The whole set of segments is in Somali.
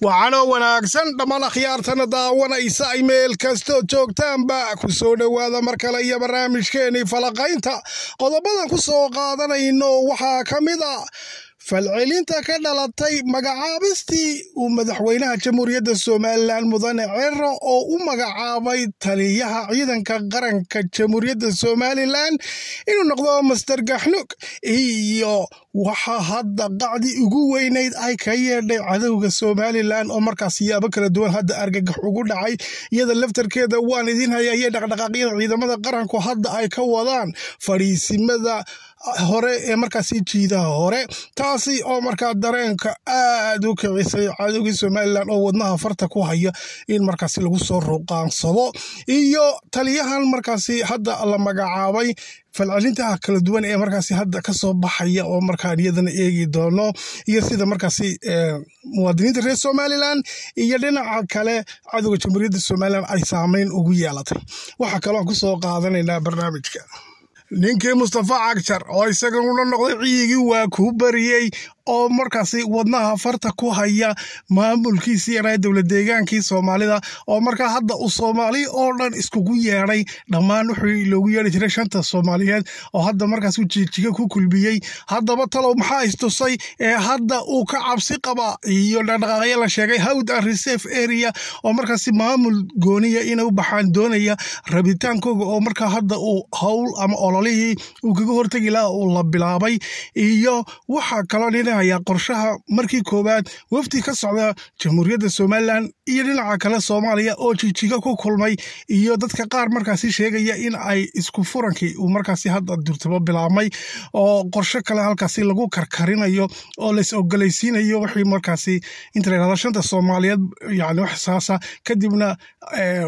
waxaana wanaagsan dhammaan akhyaartana daawanaysa email kastoo joogtaanba ku soo dhowaada mar kale iyo barnaamijkeennii falaqaynta qodobadan ku soo qaadanayno waxaa ka mid ah falcelinta ka dhalatay magacaabistii uu madaxweynaha jamhuuriyadda Soomaaliland mudane Ciro oo u magacaabay taliyaha ciidanka qaranka jamhuuriyadda Soomaaliland inuu noqdo Master Gaxnug iyo waxa hadda qacdi ugu weynayd ay ka yeedhay cadawga Soomaaliland oo markaas siyaabo kala duwan hadda argagax ugu dhacay iyada laftarkeeda waan idin hayay dhaqdhaqaaqyada ciidamada qaranku hadda ay ka wadaan fariisimada hore ee markaas jiidaha hore taasi oo markaa dareenka aad u kicisay cadawga Soomaaliland oo wadnaha farta ku haya in markaas lagu soo ruqaansado iyo taliyahan markaas hadda la magacaabay falcelinta kala duwan ee markaas hadda ka soo baxaya oo markaa iyadana eegi doono iyo sida markaas muwaadiniinta reer Soomaaliland iyo dhinaca kale cadawga jamhuuriyadda Soomaaliland ay saameyn ugu yeelatay waxa kale oo ku soo qaadanaynaa barnaamijka ninkii Mustafa Cagjar oo isaguna noqday ciigii waa ku bariyay oo markaas wadnaha farta ku haya maamulkiisa ee dawlad deegaankii Soomaalida oo markaa hadda u Soomaali oo dhan iskugu yeeray dhammaan wixii loogu yeeray jiray shanta Soomaaliyeed oo hadda markaas jijiga ku kulbiyay haddaba talow maxaa istusay ee hadda uu ka cabsi qaba iyo dhaqdhaqaaqyo la sheegay hawd reserve area oo markaas maamul gooniya inuu baxaan doonaya rabitaankooda oo markaa hadda uu hawl ama ololihii uu kaga hortagi lahaa uu la bilaabay iyo waxa kale ayaa qorshaha markii koobaad wafdi ka socda jamhuuriyadda Soomaaliland iyo dhinaca kale Soomaaliya oo jijiga ku kulmay iyo dadka qaar markaas sheegaya in ay isku furankii uu markaas hadda durtaba bilaabmay oo qorshe kale halkaas lagu karkarinayo oo la is ogolaysiinayo wixii markaas inta shanta Soomaaliyeed yaani wax saasa kadibna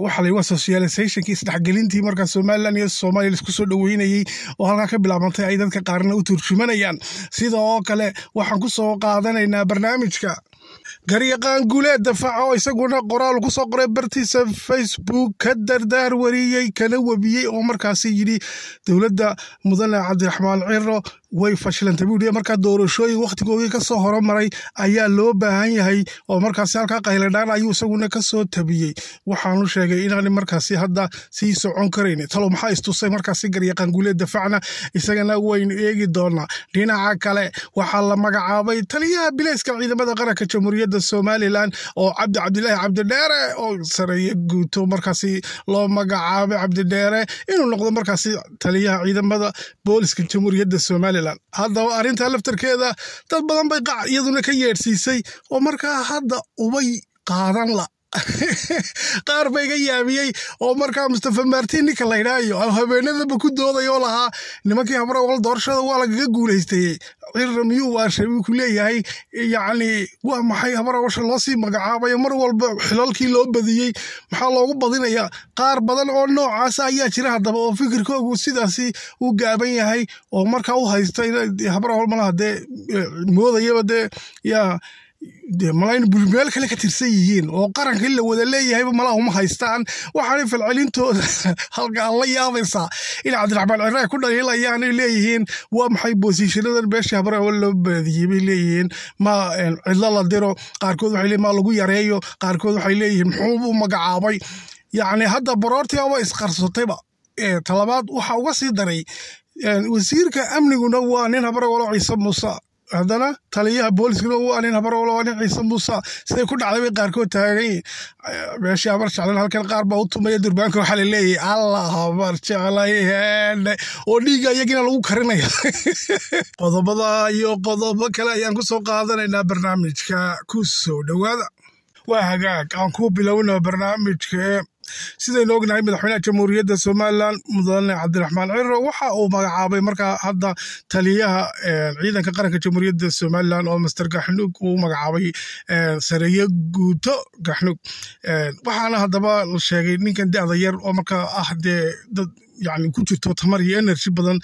waxa la yiraahdo socialization isdhexgelintii markaas Soomaaliland iyo Soomaaliya isku soo dhaweynayay oo halka ka bilaabantay ay dadka qaarna u turjumanayaan sidoo kale waxaan ku soo qaadanaynaa barnaamijka garyaqaan guuleed dafaaco isaguna qoraal ku soo qoray bartiisa Facebook ka dardaar wariyay kana wabiyay oo markaas yiri dawladda mudane Cabdiraxmaan Ciro way fashilantay buu markaa doorashooyin waqtigoodii ka soo hormaray ayaa loo baahan yahay oo markaas halka qayladaan ayuu isaguna ka soo tabiyay waxaanu sheegay inaan markaas hadda sii socon kareyn talo maxaa istusay markaas garyaqaan guuleed dafaacna isagana waynu eegi doonaa dhinaca kale waxa la magacaabay taliyaha bilayska ciidamada qaranka jamhuuriyadda Soomaaliland oo Cabdilaahi Cabdidheere oo sareeyo guuto markaas loo magacaabay Cabdidheere inuu noqdo markaas taliyaha ciidamada booliska jamhuuriyadda Soomaaliland haddaba arrinta laftarkeeda dad badan bay iyaduna ka yeersiisay oo markaa hadda ubay qaadan la qaar bay ga yaabiyay oo markaa Mustafa Martin ninka la yiraahdo habeenadaba ku doodayo lahaa nimankii habra wal doorashada waa laga guuleystay cirmiyu waa shay ku leeyahay yaani waa maxay habra washa loo sii magacaabay mar walba xilalkii loo badiyay maxaa loogu badinayaa qaar badan oo noocaas ayaa jira haddaba oo fikirkoodu sidaasi u gaaban yahay oo markaa u haysta habra wal malaha moodayaba yaa malayn bulmeel kale ka tirsan yihiin oo qaranka la wada leeyahay malaha uma haystaan waxaan falcelintooda halka la yaabaysa in Cabdiraxmaan Ciro ku dhaliilayaan leeyihiin waa maxay positionadan beesha habra wala badiyay leeyihiin ma cidla la diro qaarkood waxay leeyihiin ma lagu yareeyo qaarkood waxay leeyihiin muxuu magacaabay yaani hadda baroortii waa isqarsatayba talabaad waxa uga sii daray wasiirka amniguna waa nin habra wala Ciise Muuse haddana taliyaha booliskuna waa nin habra wala Ciise Muuse siday ku dhacday qaarkood taagay meesha habar jeclan halkan qaar baa u tumaya durbaanka waxa la leeyahay Allah habar jeclayeen oo dhiiga iyagina lagu karinayo qodobada iyo qodobo kale ayaan ku soo qaadanaynaa barnaamijka ku soo dhawaada waa hagaag aan ku bilowno barnaamijka sidaynu ognahay madaxweynaha jamhuuriyadda Soomaaliland mudane Cabdiraxmaan Ciro waxa uu magacaabay markaa hadda taliyaha ciidanka qaranka jamhuuriyadda Soomaaliland oo Master Gaxnug uu magacaabay sareeyo guuto Gaxnug waxaana haddaba la sheegay ninkan da'da yar oo markaa dad يعني ku jirto tamar iyo energy badan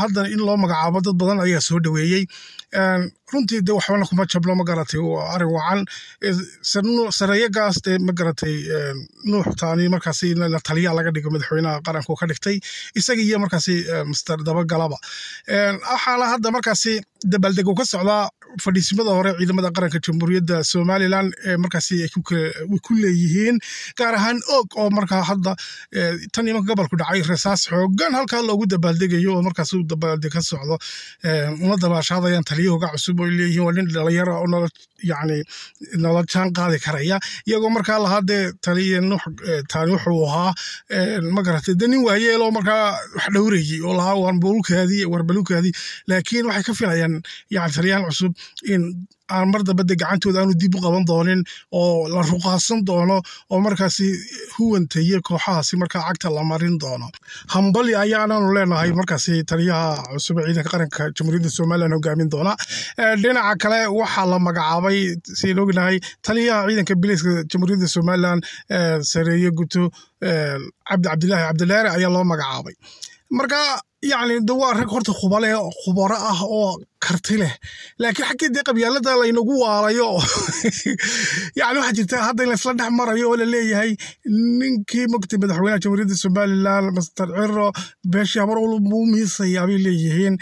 hadda in loo magacaabo dad badan ayaa soo dhaweeyay runtii de waxba kuma jablo ma garatay oo arin wacan sarayagaas de ma garatay nuux taani markaas la taliya laga dhigo madaxweynaha qaranka ka dhigtay isaga iyo markaas Mr. Dabagalaba waxaana hadda markaas dabaaldego ka socda fadhiisimada hore ciidamada qaranka jamhuuriyadda Somaliland markaasi ay ku leeyihiin gaar ahaan og oo markaa hadda tan imanka gobolku dhacay rasaas xoogan halka loogu dabaaldegayo oo markaas uu dabaaldeg ka socdo uma dabaashadayaan taliyooga cusub oo leeyihiin waa nin dhalinyaro oo nolol jaan qaadi karaya iyagoo markaa lahaadee taliyeen taani wuxuu ahaa magaratay nin waayeelo markaa wax dhowrayay oo lahaa warbalukaadii laakiin waxay ka filayaan yani taliyaan cusub in aan mar dambada gacantooda aanu dib u qaban doonin oo la ruqaasan doono oo markaasi huwantaya kooxahaasi markaa cagta la marin doono hambali ayaanaanu leenahay markaasi taliyaha cusub ciidanka qaranka jamhuuriyadda Somaliland hogaamin doona dhinaca kale waxaa la magacaabay si ognahay taliyaha ciidanka biliska jamhuuriyadda Somaliland sareeyo guto Cabdilaahi Cabdileere ayaa loo magacaabay marka يعني دوار رك هرت خبراء أو كرتله لكن حكيت دقيقة بيالله الله ينقوا عليه يعني واحد جتا هذا اللي صلنا مرة يقول لي هاي نكى مكتب الحوينة جمهورية السوماليلاند مستعرة باش يعمروا مو صيابي اللي هين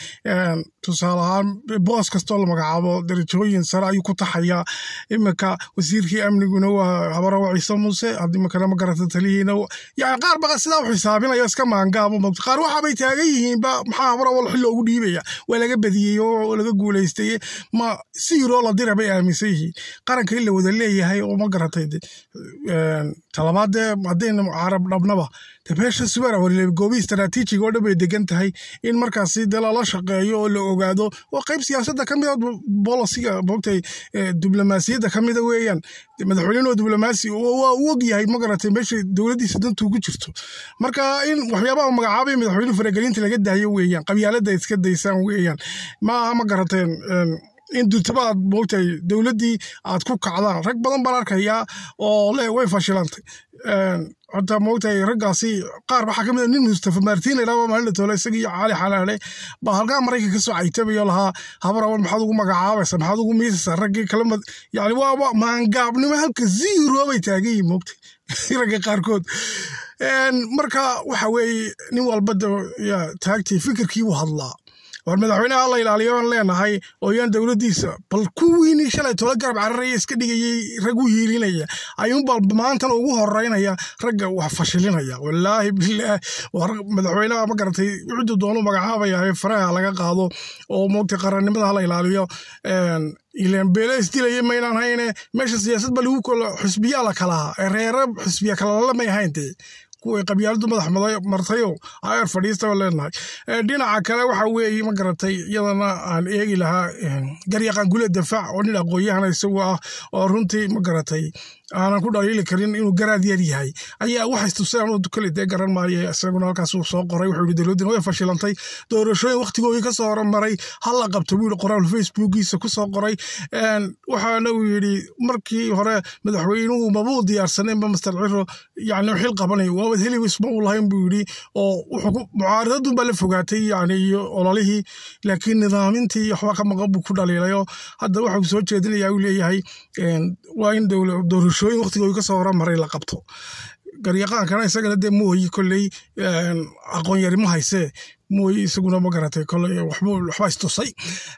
تصالحان باس كستول مقعبة درجوين سرا يكون حياة إما كوزير كي أمن جنوا عبارة عيسى موسى هذا ما كلام قرأت تلينا يعني قارب غسلا وحسابنا يسكن مع قابو مقارو حبيت هاي با محاورة ولا حلو وديبيا ولا بديو ولا قوليستي ما سيرو لا دير بي امسيه قرنك اللي ودليه هي او ما قرتيد طلبات بعدين عرب دبنبا تبهش سوير ولا goobi استراتيجي oo dhabay degan tahay in markaas si dal la shaqeeyo oo la ogaado oo qayb siyaasadda kamid bolosiga boogtay diblomaasiyadda kamid weeyaan madaxweynaha diblomaasi oo uu og yahay magaratay meesha dawladdiisa dantu ku jirto marka in waxyaabaha magacaabay madaxweynaha faragelinta laga daayo weeyaan qabyaalada iska daysan weeyaan ma magarateen in dultabaad boogtay dawladdii aad ku kacdaan rag badan baan arkayaa oo le way fashilantay hadda moogtay raggaasi qaar waxa kamid nin Mustafa Martin ilaa maalinta toole isagii cali xalaale ba halka Mareykanka ka soo caytabayo lahaa habarawal maxaad ugu magacaabaysaa maxaad ugu miisaysaa raggii kalamad yani waa maangaabnimo halka zero bay taagay moogtay ragga qaarkood marka waxa weeye nin walba taagtay fikirkii uu hadlaa والمدحوينها الله يلاليون لنا هاي ويان دولديسا بل كويني شلay tola garab cararey iska dhigayay ragu hiilinaya ayuun bal maanta ugu horeynaya ragga wax fashilinaya wallahi billaah madaxweynaha ma garatay wuxuu doono magacaabaya faraha laga qaado oo moogta qarannimada la ilaaliyo ileen beelays dilay meelan hayne meesha siyaasad bal uu kala xisbiya la kala reerab xisbiya kala la may hayntii kuwa qabyaaladu madax martayo ayar fadhiista waleenahay dhinaca kale waxa weeye ma garatay iyadana aan eegi lahaa garyaqan gule difaac oo nin aqoon-yahan isagu ah oo runtii ma garatay aanan ku dhaliili karin inuu garaad yar yahay ayaa waxa istusaan oo kale garan maayo isaguna halkaas uu soo qoray wuxuu dawladdu way fashilantay doorashooyin waqtigoodii ka soo hormaray hal la qabto wiil qoraal Facebook-giisa ku soo qoray waxaana uu yiri markii hore madaxweynuhu mabuu diyaarsanay Mr. Ciro yani xil qabanay waa heli isma u lahayn buu yiri oo wuxuu mucaaradadu bal fogaatay yani ololihii laakiin nidaamintii waxba ka maqan buu ku dhaliilayo hadda waxa uu soo jeedinayaa uu leeyahay waa in doorashooyin waqtigoodii ka soo hormaray la qabto garyaqaankana isagana dee mooyi kolley aqoon yari ma hayse mooyi isaguna ma garatay kolley waxba istusay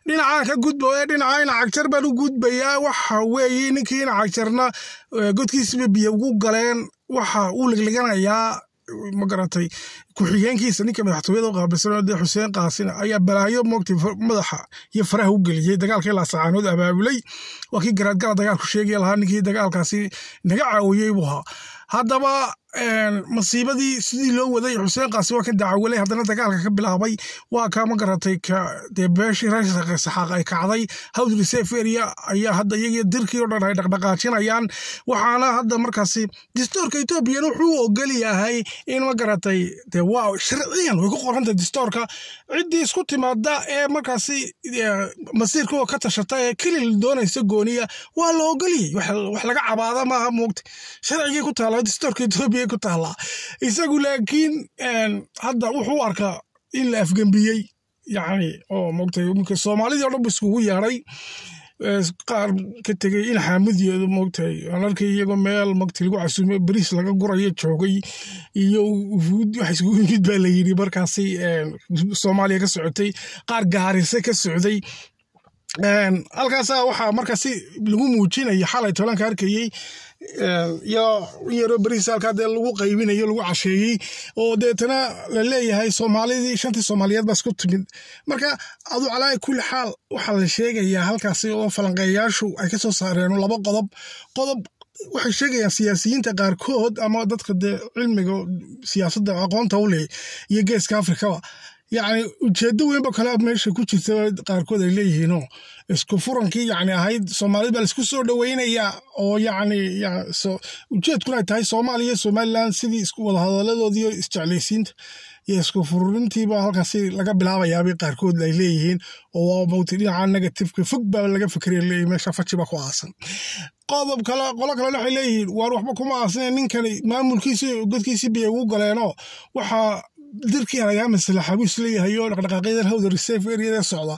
dhinaca ka gudbo dhinaca cagjar baan u gudbayaa waxa weeye ninkii cagjarna godkiisa biyo ugu galeen waxa uu laganayaa ma garatay ku xigeenkiisa ninka madaxtooyada qaabilsan Xuseen Qaasin ayaa balaayo moogtay madaxa iyo faraha u galiyay dagaalkii la saacanood abaabulay wakii garaadgala dagaalku sheegay lahaa ninkii dagaalkaasi naga caawiyay buu haddaba masiibadii sidii loo waday Xuseen Qaasin waa ka dacwalay haddana dagaalka ka bilaabay waa ka ma garatay ka beeshi raashiqa saxaaq ay kacday hawd reserve area ayaa hadda iyaga dirkii oo dhan ay dhaqdhaqaajinayaan waxaana hadda markaasi dastuurka Itoobiya wuxuu ogol yahay in ma garatay waa sharciyan way ku qoranta dastuurka cidii isku timaada ee markaasi masiirkooda ka tashata ee kaliya doonaysa gooniya waa la ogoliyay wax laga cabaada ma aha moogtay sharciga ku taala dastuurka Itoobiya ku taala isagu laakiin hadda wuxuu arkaa in la afgambiyay yani oo moogtay umka Soomaalida oo dhan iskugu yeeray qaar ka tagay in xaamudiyadu moogtay halkii iyaga meel moogtay lagu casuumay bariis laga gurayo joogay iyo wax isku mid baa la yiri markaasi Soomaaliya ka socotay qaar Gaarisa ka socday halkaasa waxaa markaasi lagu muujinaya xalay tolanka arkayey iyo yaro bariis halkaa dee lagu qaybinayo lagu casheeyey oo deetana la leeyahay soomaalidii shantii soomaaliyeed baa isku timid marka adu calaa kulli xaal waxaa la sheegayaa halkaasi oo falanqeeyaashu ay ka soo saareen laba qodob waxay sheegayaan siyaasiyiinta qaarkood ama dadka dee cilmiga siyaasadda aqoonta u leh iyo geeska afrikaba yacni ujeeddo weynba kale meesha ku jirta qaarkood ay leeyihiinoo isku furankii yacni ahayd soomaalida baa laisku soo dhoweynayaa oo yacni ujeedkuna ay tahay soomaaliya somaliland sidii isku wadahadaladoodii isjeclaysiinta iyo isku fururintiiba halkaasi laga bilaabayaabay qaarkood ay leeyihiin oo waa mawti dhinaca negatifeka fog baa laga fikriya leeyihin meesha fajiba ku aasan qodob kale qolo kale waxay leeyihiin waar waxba kuma aasane ninkani maamulkiisii godkiisii bay ugu galeenoo waxaa dirkii harayaa masala xabiis leeyahay oo dhaqdhaqaaqyadan hawda reserve areada socda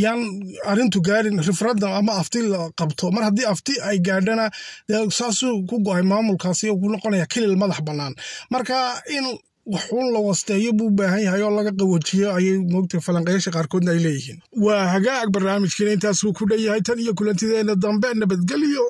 yaan arrintu gaarin referendum ama afti la qabto mar haddii afti ay gaadhana saasuu ku go'ay maamulkaasi oo ku noqonaya kilil madax bannaan marka in waxuun la wasteeyo buu baahan yahay oo laga qawajiyo ayay moogtay falanqeyaasha qaarkoodna ay leeyihiin waa hagaag barnaamijkiina intaasuu ku dhan yahay tan iyo kulantideena dambe nabadgelyo